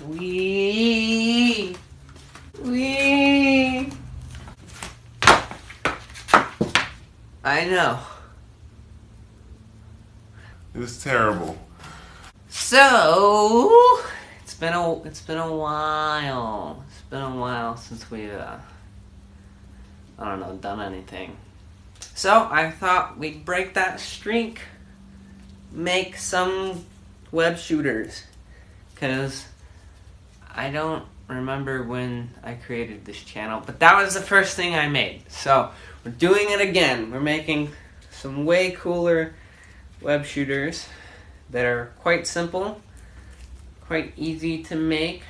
Wee! Wee! I know. It was terrible. So it's been a while. It's been a while since we've I don't know, done anything. So I thought we'd break that streak, make some web shooters, cause I don't remember when I created this channel, but that was the first thing I made. So we're doing it again. We're making some way cooler web shooters that are quite simple, quite easy to make,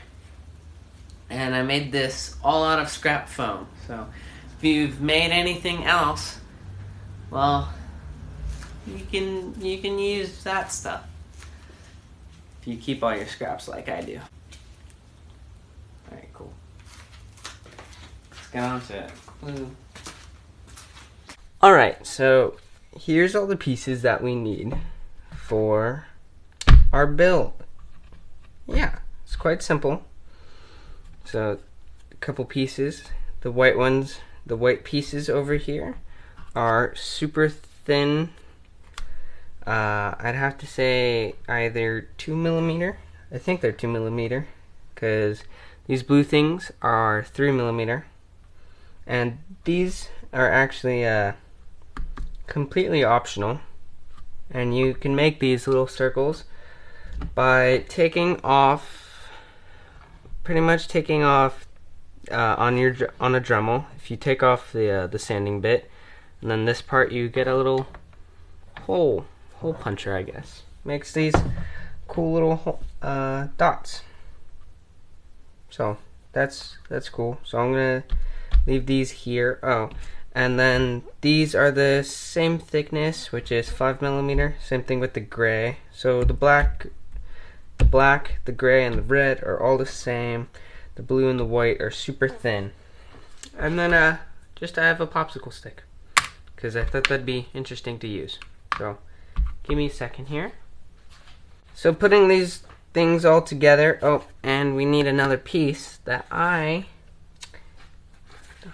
and I made this all out of scrap foam. So if you've made anything else, well, you can use that stuff if you keep all your scraps like I do. Alright, cool. Let's get on to it. Glue. Alright, so here's all the pieces that we need for our build. Yeah, it's quite simple. So, a couple pieces. The white ones, the white pieces over here are super thin. I'd have to say either 2mm. I think they're 2mm, because these blue things are 3mm, and these are actually completely optional, and you can make these little circles by taking off, pretty much taking off on a Dremel. If you take off the sanding bit, and then this part, you get a little hole puncher, I guess. Makes these cool little dots. So that's cool. So I'm gonna leave these here. Oh, and then these are the same thickness, which is 5mm. Same thing with the gray. So the black, the gray, and the red are all the same. The blue and the white are super thin. And then just I have a popsicle stick, because I thought that'd be interesting to use. So give me a second here. So putting these things all together. Oh, and we need another piece that I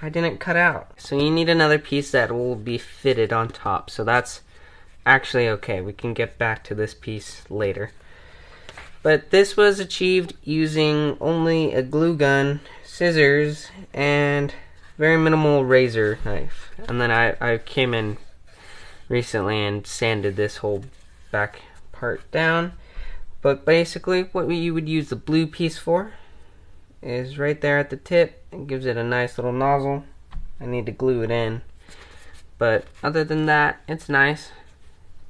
didn't cut out. So you need another piece that will be fitted on top. So that's actually okay. We can get back to this piece later. But this was achieved using only a glue gun, scissors, and very minimal razor knife. And then I came in recently and sanded this whole back part down. But basically what you would use the blue piece for is right there at the tip. It gives it a nice little nozzle. I need to glue it in, but other than that, it's nice.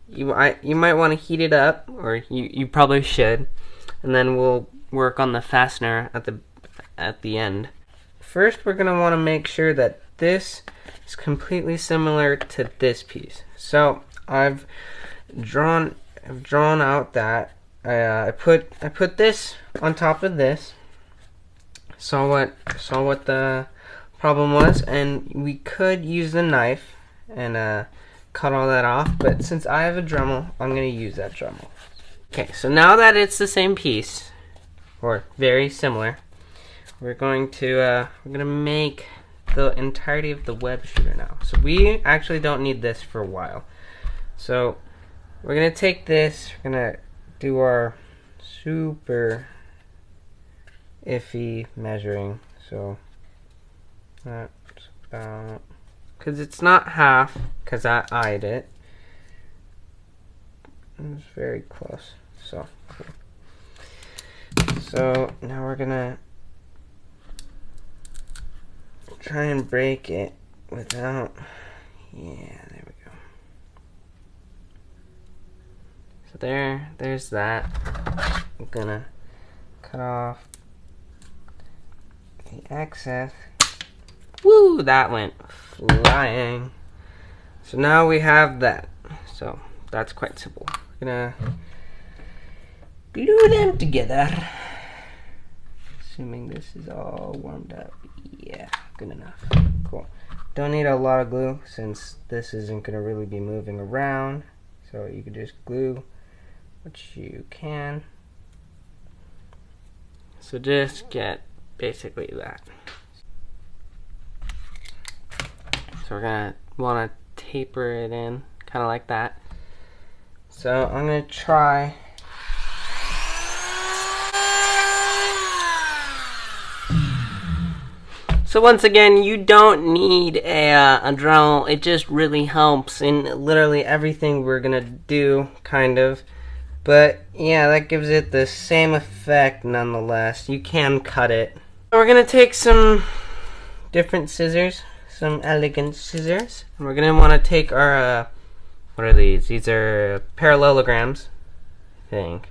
You might want to heat it up, or you probably should, and then we'll work on the fastener at the end. First, we're gonna want to make sure that this is completely similar to this piece. So I've drawn out that I put this on top of this. Saw what the problem was, and we could use the knife and cut all that off, but since I have a Dremel, I'm gonna use that Dremel. Okay, so now that it's the same piece, or very similar, we're gonna make the entirety of the web shooter now. So we actually don't need this for a while. So we're gonna take this, we're gonna do our super iffy measuring. So that's about, because it's not half, because I eyed it. It's very close. So cool. So now we're gonna try and break it without, yeah, there we go. So there's that. I'm gonna cut off the excess. Woo, that went flying. So now we have that. So that's quite simple. We're gonna glue them together. Assuming this is all warmed up. Yeah, good enough. Cool. Don't need a lot of glue since this isn't gonna really be moving around. So you can just glue what you can. So So just get basically that. So we're gonna want to taper it in, kind of like that. So I'm gonna try. So once again, you don't need a Dremel. It just really helps in literally everything we're gonna do, kind of. But yeah, that gives it the same effect nonetheless. You can cut it. We're gonna take some different scissors, some elegant scissors, and we're gonna want to take our what are these? These are parallelograms, I think.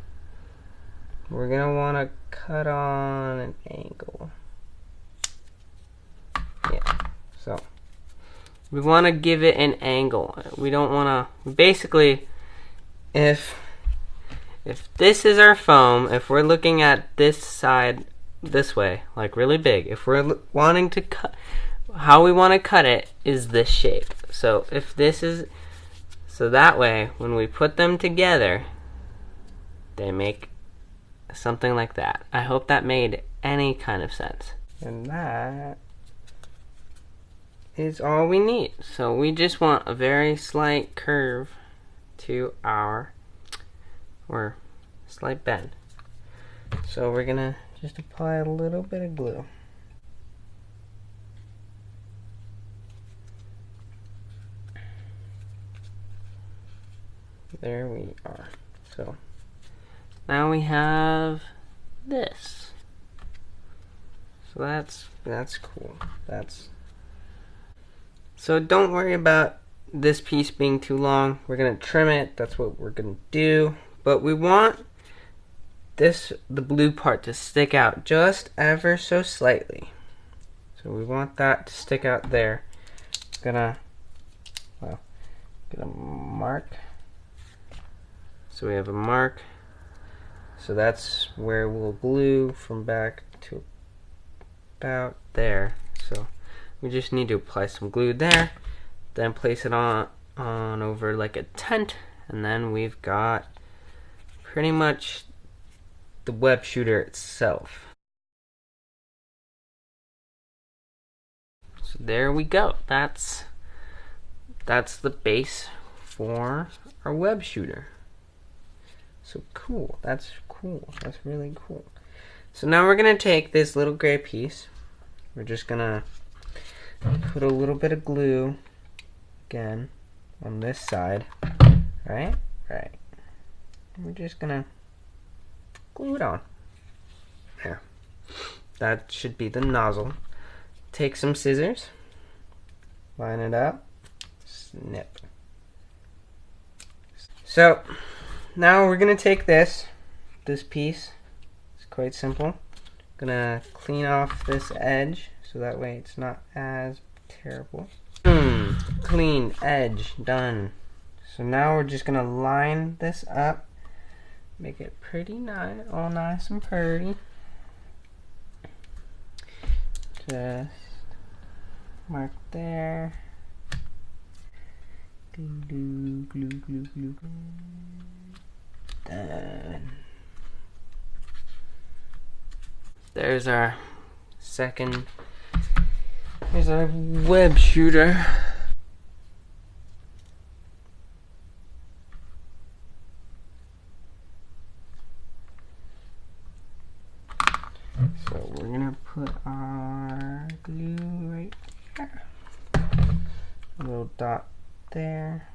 We're gonna want to cut on an angle. Yeah, so we want to give it an angle. We don't want to, basically, if this is our foam, if we're looking at this side this way, like really big, if we're wanting to cut, how we want to cut it is this shape. So if this is, so that way when we put them together, they make something like that. I hope that made any kind of sense. And that is all we need. So we just want a very slight curve to our, or slight bend. So we're gonna just apply a little bit of glue. There we are. So now we have this. So that's cool. So don't worry about this piece being too long. We're gonna trim it. That's what we're gonna do. But we want the blue part to stick out just ever so slightly. So we want that to stick out there. Gonna mark. So we have a mark. So that's where we'll glue from back to about there. So we just need to apply some glue there, then place it on over like a tent, and then we've got pretty much the web shooter itself. So there we go. That's the base for our web shooter. So cool. That's cool. That's really cool. So now we're gonna take this little gray piece. We're just gonna put a little bit of glue again on this side. Right? We're just gonna glue it on. There. That should be the nozzle. Take some scissors, line it up, snip. So now we're gonna take this piece. It's quite simple. Gonna clean off this edge so that way it's not as terrible. Clean edge done. So now we're just gonna line this up, make it pretty nice, all nice and pretty. Just mark there. Glue. Done. There's our here's our web shooter. So we're gonna put our glue right there. A little dot there.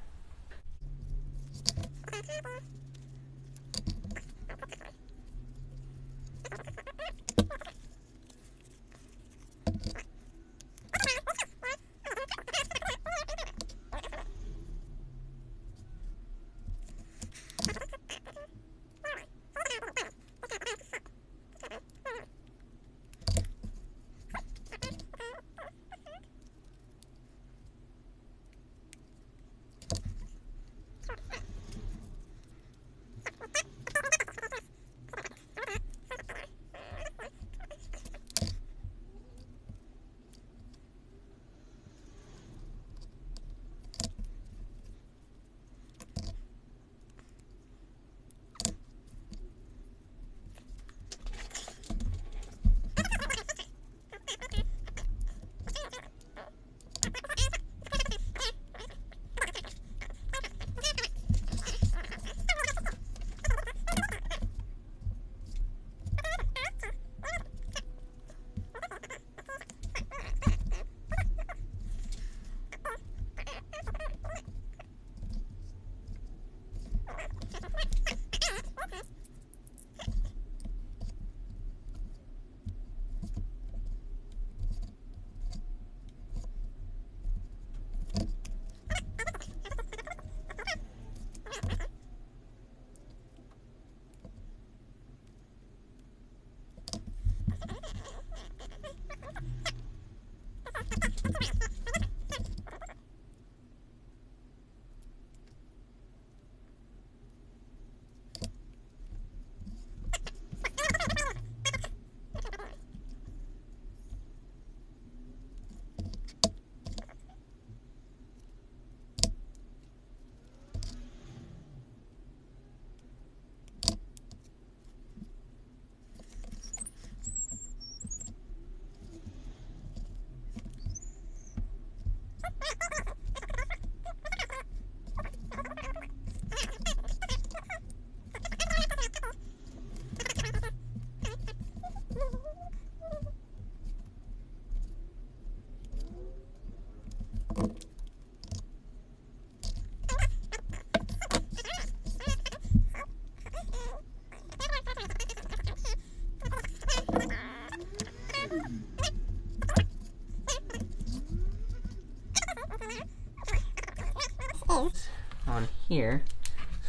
here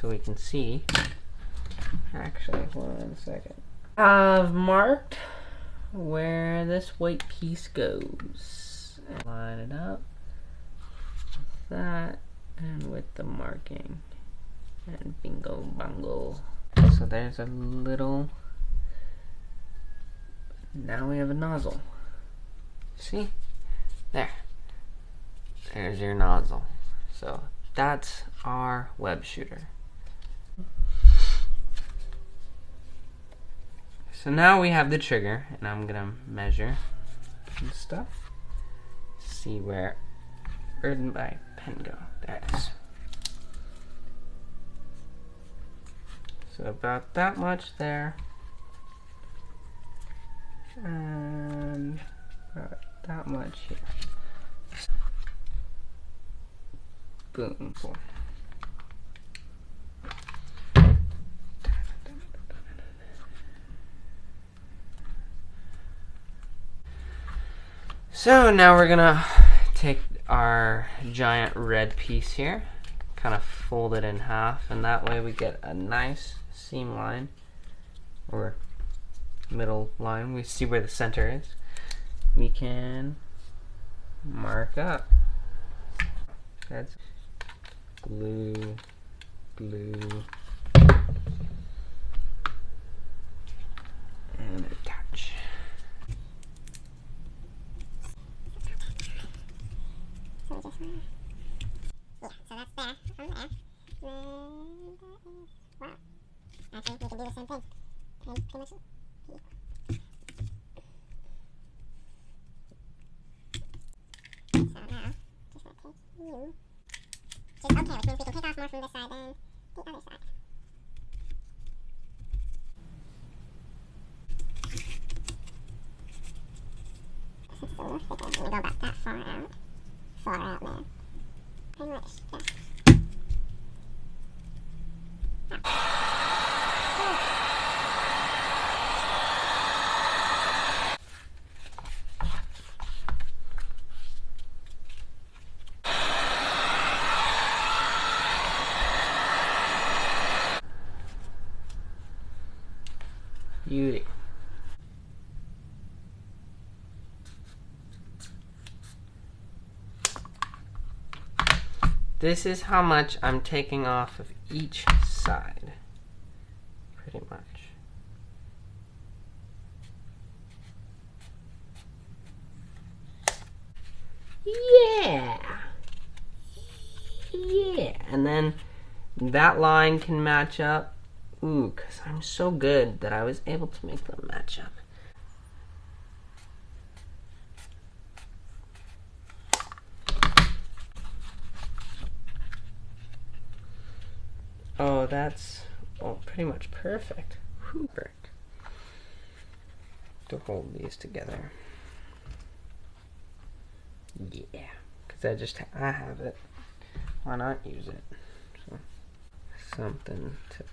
so we can see. Actually, hold on a second. I've marked where this white piece goes. Line it up with that and with the marking. And bingo bongo. So there's a little, now we have a nozzle. See? There. There's your nozzle. So that's our web shooter. So now we have the trigger, and I'm gonna measure and stuff. See where'd my pen go? There it is. So about that much there. And about that much here. Boom. Cool. So now we're gonna take our giant red piece here, kind of fold it in half, and that way we get a nice seam line or middle line. We see where the center is. We can mark up. That's glue, glue, and attach. So that's there, on there. Wow. Actually, we can do the same thing. And pretty much so now, just gonna take you. Just okay, which means we can take off more from this side than the other side. It's so thick, I'm gonna go about that far out. Far out there. Pretty much, yeah. Beauty. This is how much I'm taking off of each side, pretty much. Yeah! Yeah! And then that line can match up. Ooh, because I'm so good that I was able to make them match up. Oh, that's pretty much perfect. Perfect. To hold these together. Yeah, because I have it. Why not use it? So, something to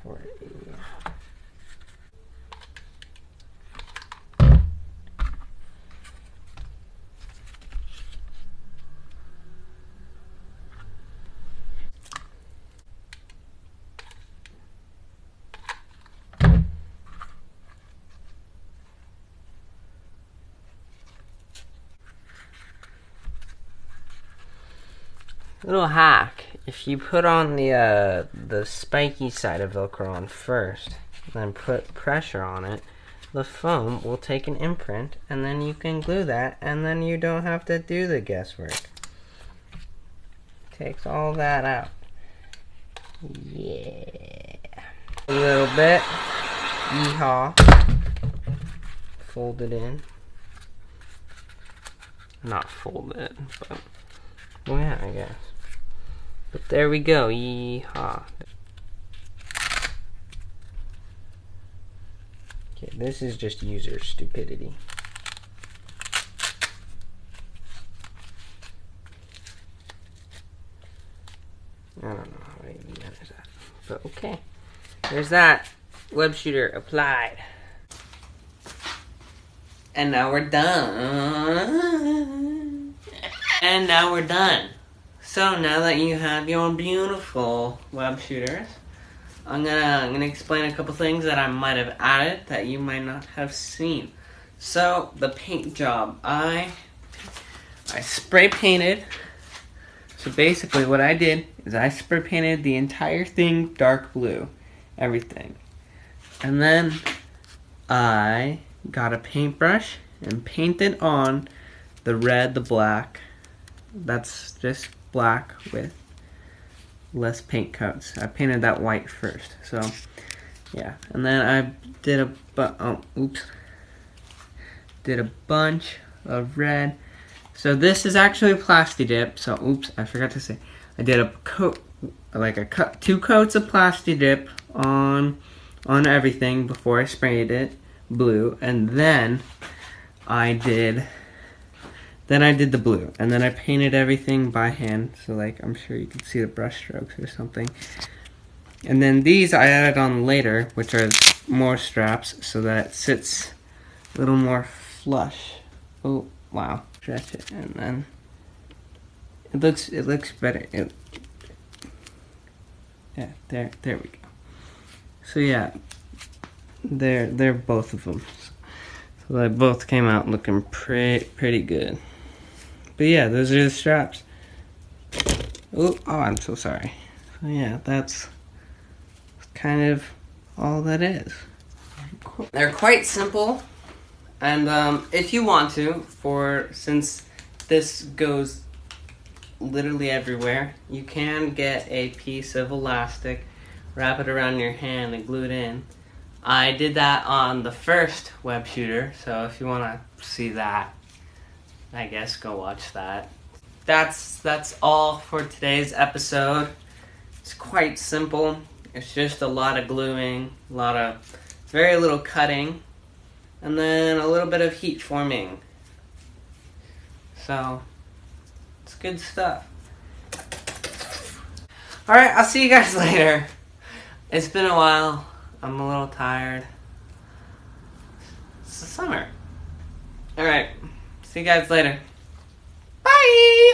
for a little hack. If you put on the spiky side of Velcro on first, then put pressure on it, the foam will take an imprint, and then you can glue that, and then you don't have to do the guesswork. Takes all that out. Yeah. A little bit. Yeehaw. Fold it in. Not fold it, but well, yeah, I guess. But there we go. Yeehaw. Okay, this is just user stupidity. I don't know how I even manage that. But okay. There's that. Web shooter applied. And now we're done. And now we're done. So now that you have your beautiful web shooters, I'm gonna explain a couple things that I might have added that you might not have seen. So the paint job, I spray painted. So basically what I did is I spray painted the entire thing dark blue, everything. And then I got a paintbrush and painted on the red, the black. That's just black with less paint coats. I painted that white first. So yeah, and then I did a bunch of red. So this is actually Plasti Dip. So oops, I forgot to say. I did a coat, two coats of Plasti Dip on everything before I sprayed it blue, and then I did the blue, and then I painted everything by hand. So like I'm sure you can see the brush strokes or something. And then these I added on later, which are more straps, so that it sits a little more flush. Oh wow, stretch it, and then it looks better. Yeah, there we go. So yeah, they're both of them. So they both came out looking pretty good. But yeah, those are the straps. Oh, I'm so sorry. So yeah, that's kind of all that is. They're quite simple, and if you want to, since this goes literally everywhere, you can get a piece of elastic, wrap it around your hand and glue it in. I did that on the first web shooter, so if you want to see that, I guess go watch that. That's all for today's episode. It's quite simple. It's just a lot of gluing, very little cutting, and then a little bit of heat forming. So, it's good stuff. Alright, I'll see you guys later. It's been a while. I'm a little tired. It's the summer. Alright, see you guys later. Bye!